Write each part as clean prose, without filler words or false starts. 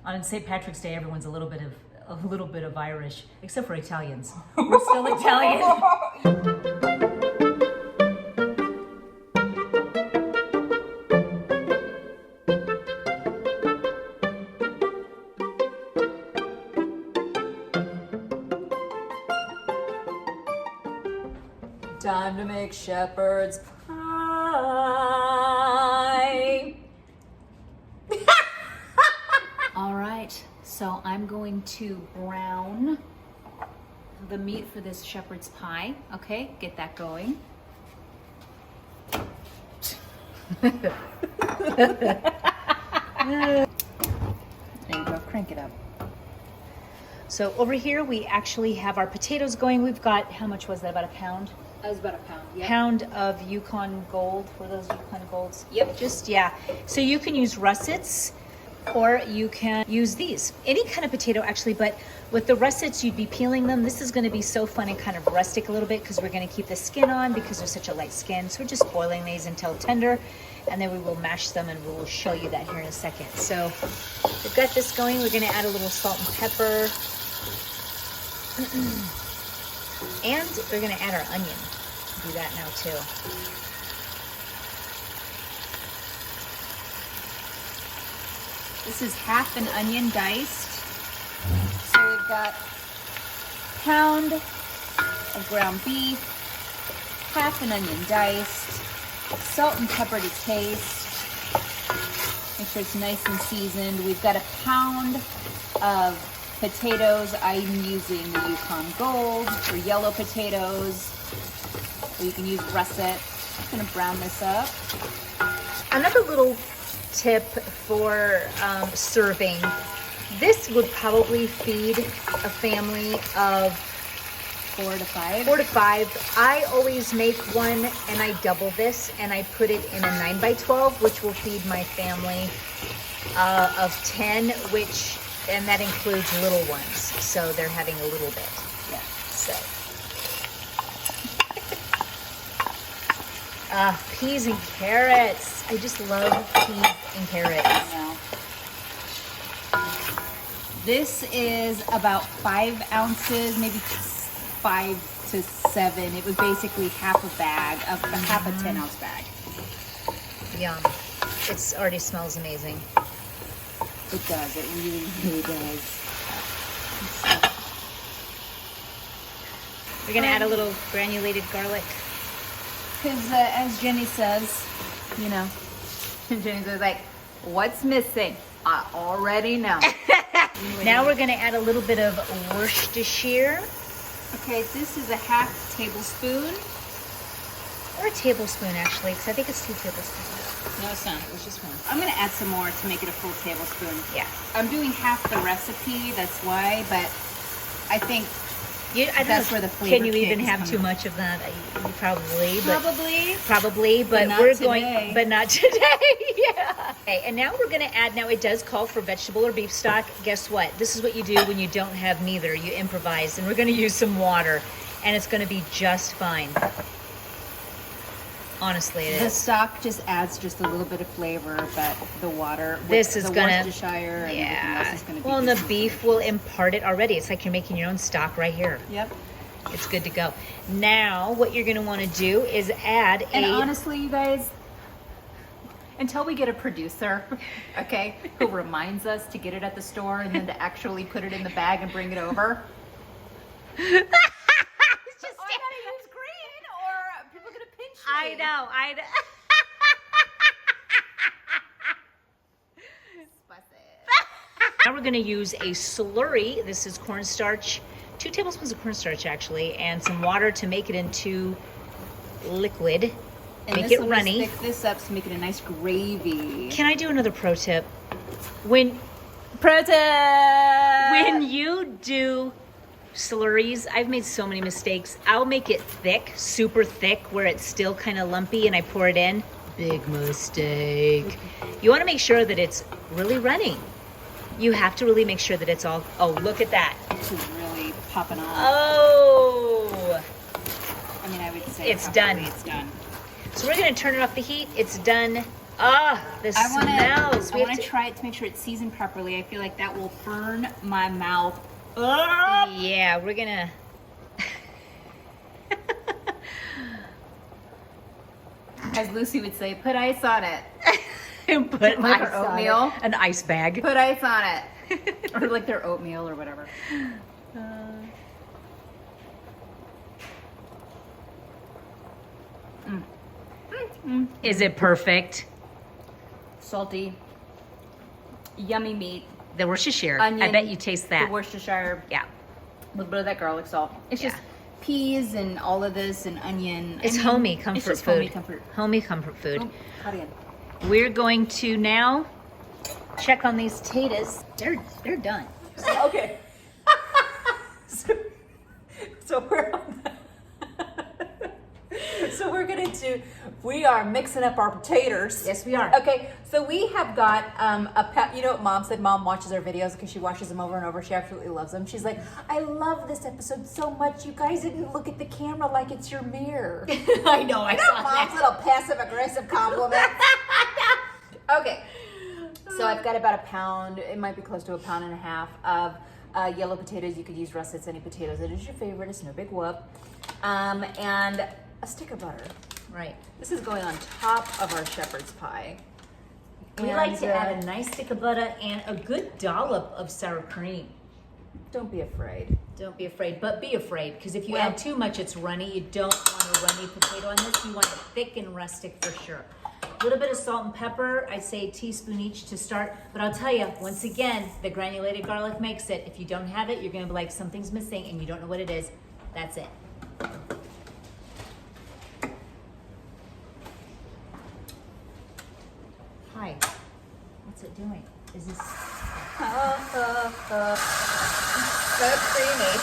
On St. Patrick's Day, everyone's a little bit of Irish, except for Italians. We're still Italian. Time to make shepherd's pie. All right, so I'm going to brown the meat for this shepherd's pie. Okay, get that going. There you go, crank it up. So over here we actually have our potatoes going. We've got, how much was that, about a pound? That was about a pound. Yep. Pound of Yukon Gold. Were those Yukon Golds? Yep. Just, yeah. So you can use russets or you can use these. Any kind of potato actually, but with the russets you'd be peeling them. This is gonna be so fun and kind of rustic a little bit because we're gonna keep the skin on because they're such a light skin. So we're just boiling these until tender and then we will mash them and we'll show you that here in a second. So we've got this going. We're gonna add a little salt and pepper. And we're gonna add our onion. Do that now too. This is half an onion diced. So we've got a pound of ground beef, half an onion diced, salt and pepper to taste. Make sure it's nice and seasoned. We've got a pound of potatoes. I'm using the Yukon Gold for yellow potatoes. Or you can use russet. I'm gonna brown this up. Another little tip for serving. This would probably feed a family of 4 to 5. 4 to 5. I always make one and I double this and I put it in a 9x12, which will feed my family of 10, and that includes little ones. So they're having a little bit. Yeah. So. Peas and carrots. I just love peas and carrots. No. This is about 5 ounces, maybe 5 to 7. It was basically half a bag of half a 10-ounce bag. Yum. It already smells amazing. It does. It really, really does. We're gonna add a little granulated garlic. Because as Jenny says, you know, Jenny says like, what's missing? I already know. Now we're gonna add a little bit of Worcestershire. Okay, this is a half tablespoon. Or a tablespoon actually, because I think it's 2 tablespoons. No, it's not. It was just one. I'm gonna add some more to make it a full tablespoon. Yeah. I'm doing half the recipe, that's why, but I think I don't that's know, where the flavor can you even kick is have too coming. much of that? Probably, but but not we're today. going, but not today. Yeah. Okay, and now we're gonna add. Now it does call for vegetable or beef stock. Guess what? This is what you do when you don't have neither. You improvise, and we're gonna use some water, and it's gonna be just fine. Honestly, it The is. stock just adds just a little bit of flavor, but the water, This is the gonna, Worcestershire and everything else is gonna be Well, and the decent. beef will impart it already. It's like you're making your own stock right here. Yep. It's good to go. Now, what you're gonna want to do is add And honestly, you guys, until we get a producer, okay, who reminds us to get it at the store and then to actually put it in the bag and bring it over. I know. Now we're going to use a slurry. This is cornstarch, 2 tablespoons of cornstarch actually, and some water to make it into liquid. And make this it one runny. Stick this up to make it a nice gravy. Can I do another pro tip? When you do slurries, I've made so many mistakes. I'll make it thick, super thick, where it's still kind of lumpy and I pour it in. Big mistake. You want to make sure that it's really running. You have to really make sure that it's all, oh, look at that. This is really popping off. Oh. I mean, I would say It's done. It's done. So we're going to turn it off the heat. It's done. Ah, the I smells. want to try it to make sure it's seasoned properly. I feel like that will burn my mouth up. Yeah, we're gonna. As Lucy would say, put ice on it. Put Like ice her on oatmeal. it. An ice bag. Put ice on it. Or like their oatmeal or whatever. Is it perfect? Salty, yummy meat. The Worcestershire. Onion, I bet you taste that. The Worcestershire, Yeah. a little bit of that garlic salt. It's Yeah. just peas and all of this and onion. It's homey comfort it's just food. Homey comfort. Homey comfort food. Oh, cut in. We're going to now check on these potatoes. They're done. Okay. so we're on so we're gonna do. We are mixing up our potatoes. Yes, we are. Okay, so we have got you know what Mom said? Mom watches our videos because she watches them over and over. She absolutely loves them. She's like, I love this episode so much. You guys didn't look at the camera like it's your mirror. I know. I saw Mom's little passive aggressive compliment. Okay, so I've got about a pound. It might be close to a pound and a half of yellow potatoes. You could use russets, any potatoes. It is your favorite. It's no big whoop. And a stick of butter. Right. This is going on top of our shepherd's pie. We And, like to add a nice stick of butter and a good dollop of sour cream. Don't be afraid. Don't be afraid, but be afraid, because if you Well- add too much, it's runny. You don't want a runny potato on this. You want it thick and rustic for sure. A little bit of salt and pepper. I'd say a teaspoon each to start. But I'll tell you, once again, the granulated garlic makes it. If you don't have it, you're going to be like, something's missing, and you don't know what it is. That's it. Hi. What's it doing? Is this... So creamy.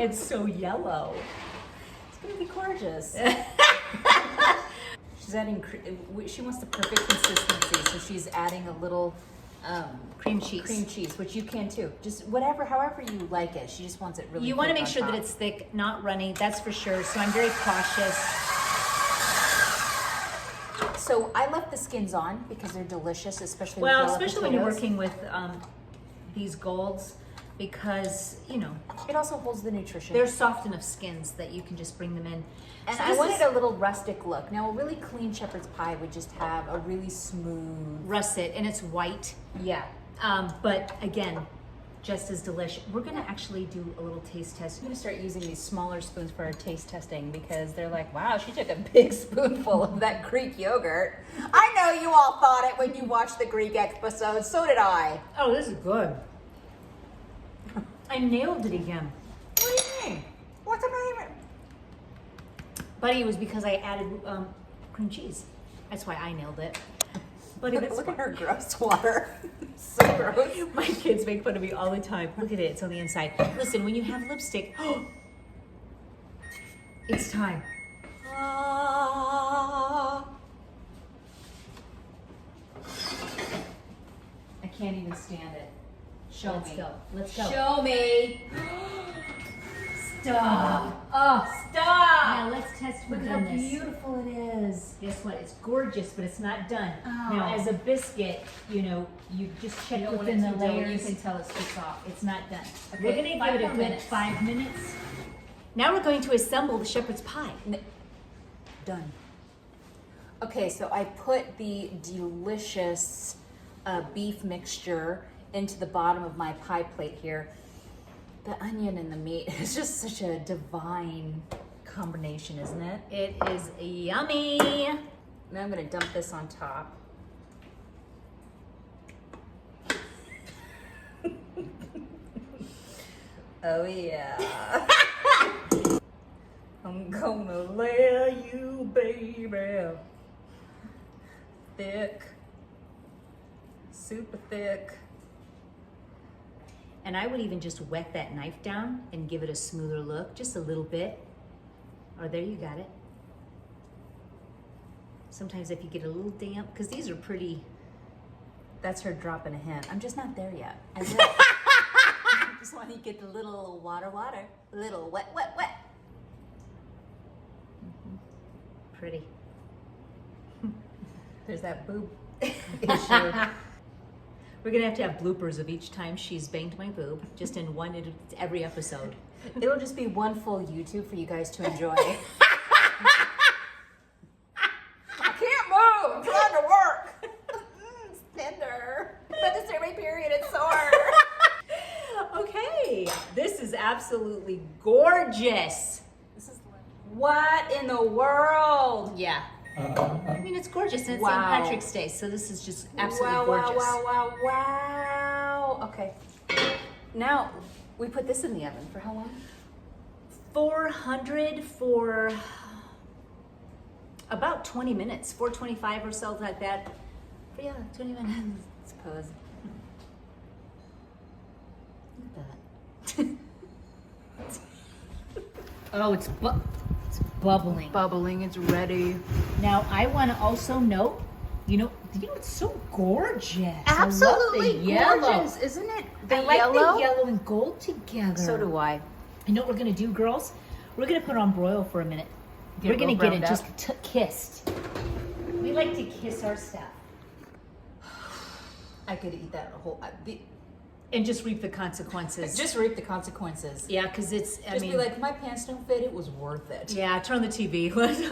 It's so yellow. It's gonna be gorgeous. She's adding. She wants the perfect consistency, so she's adding a little Cream cheese. cream cheese, which you can too. Just whatever, however you like it. She just wants it really. You want to thick make on sure that top. it's thick, not runny, that's for sure. So I'm very cautious. So I left the skins on because they're delicious, especially Well, with yellow especially when you're potatoes. working with these golds, because, you know, It also holds the nutrition. they're soft enough skins that you can just bring them in. And So I this wanted is a little rustic look. Now, a really clean shepherd's pie would just have a really smooth. russet, and it's white. Yeah. But again, just as delicious. We're gonna actually do a little taste test. I'm gonna start using these smaller spoons for our taste testing because they're like, wow, she took a big spoonful of that Greek yogurt. I know you all thought it when you watched the Greek episode. So did I. Oh, this is good. I nailed it again. What do you mean? What's the name? Buddy, it was because I added cream cheese. That's why I nailed it. Buddy, that's Look at her gross water. So gross. My kids make fun of me all the time. Look at it, it's on the inside. Listen, when you have lipstick, it's time. Ah. I can't even stand it. Show Let's me. go. Let's go. Show me. Stop. Oh, stop. Now let's test for Look how goodness. beautiful it is. Guess what? It's gorgeous, but it's not done. Oh. Now, as a biscuit, you know, you just check You don't want within it the to dough, layers. you can tell it's too soft. It's not done. Okay, We're gonna 5 give it a more good minutes. 5 minutes. Now we're going to assemble the shepherd's pie. Done. Okay, so I put the delicious beef mixture into the bottom of my pie plate here. The onion and the meat is just such a divine combination, isn't it? It is yummy. Now I'm gonna dump this on top. Oh yeah. I'm gonna lay you, baby. Thick. Super thick. And I would even just wet that knife down and give it a smoother look, just a little bit. Oh, there you got it. Sometimes if you get a little damp, because these are pretty. That's her dropping a hint. I'm just not there yet. I will. I just want to get the little water, little wet. Pretty. There's that boob issue. We're gonna have to have bloopers of each time she's banged my boob, just in every episode. It'll just be one full YouTube for you guys to enjoy. I can't move. I'm trying to work. It's tender. But to start my period, it's sore. Okay, this is absolutely gorgeous. This is what in the world? Yeah. I mean, it's gorgeous, and it's Wow. St. Patrick's Day, so this is just absolutely gorgeous. Wow. Okay. Now, we put this in the oven for how long? 400 for about 20 minutes, 425 or so, like that. But yeah, 20 minutes. I suppose. Look at that. Oh, it's bubbling. Bubbling, it's ready. Now, I want to also note, it's so gorgeous. Absolutely I love the yellow. gorgeous, isn't it? The I like yellow? the yellow and gold together. So do I. You know what we're gonna do, girls? We're gonna put on broil for a minute. We're gonna get it just kissed. We like to kiss our stuff. I could eat that whole. And just reap the consequences. Just reap the consequences. Yeah, because it's, Be like, my pants don't fit. It was worth it. Yeah, turn the TV. Let's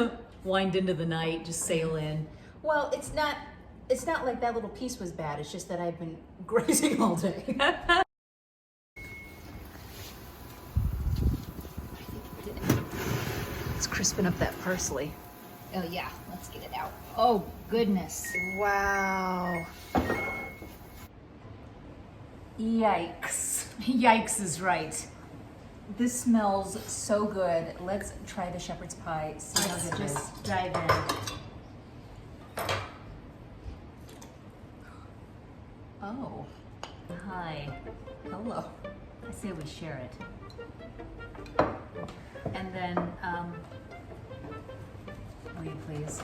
wind into the night. Just sail in. Well, it's not like that little piece was bad. It's just that I've been grazing all day. It's crisping up that parsley. Oh yeah, let's get it out. Oh goodness. Wow. Yikes. Yikes is right. This smells so good. Let's try the shepherd's pie. See how Let's good it is. just dive in. Oh. Hi. Hello. I say we share it. And then, will you please?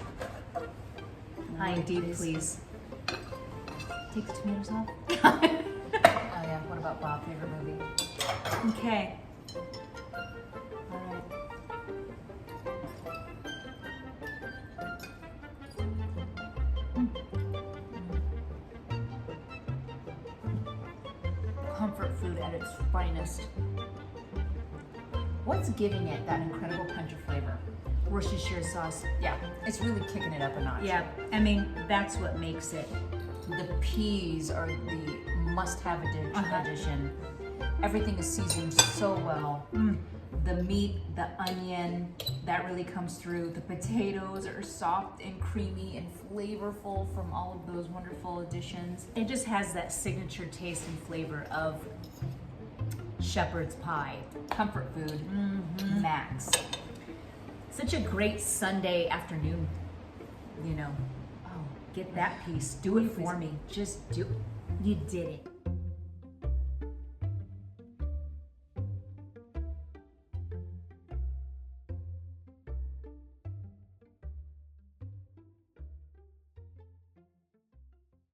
Hi, indeed, please. Take the tomatoes off. Oh yeah. What about Bob? Favorite movie? Okay. All right. Comfort food at its finest. What's giving it that incredible punch of flavor? Worcestershire sauce. Yeah, it's really kicking it up a notch. Yeah, I mean, that's what makes it. The peas are the must-have addition. Everything is seasoned so well. The meat, the onion, that really comes through. The potatoes are soft and creamy and flavorful from all of those wonderful additions. It just has that signature taste and flavor of shepherd's pie. Comfort food, max. Such a great Sunday afternoon, Oh, get that piece. Do it for me. Just do it. You did it.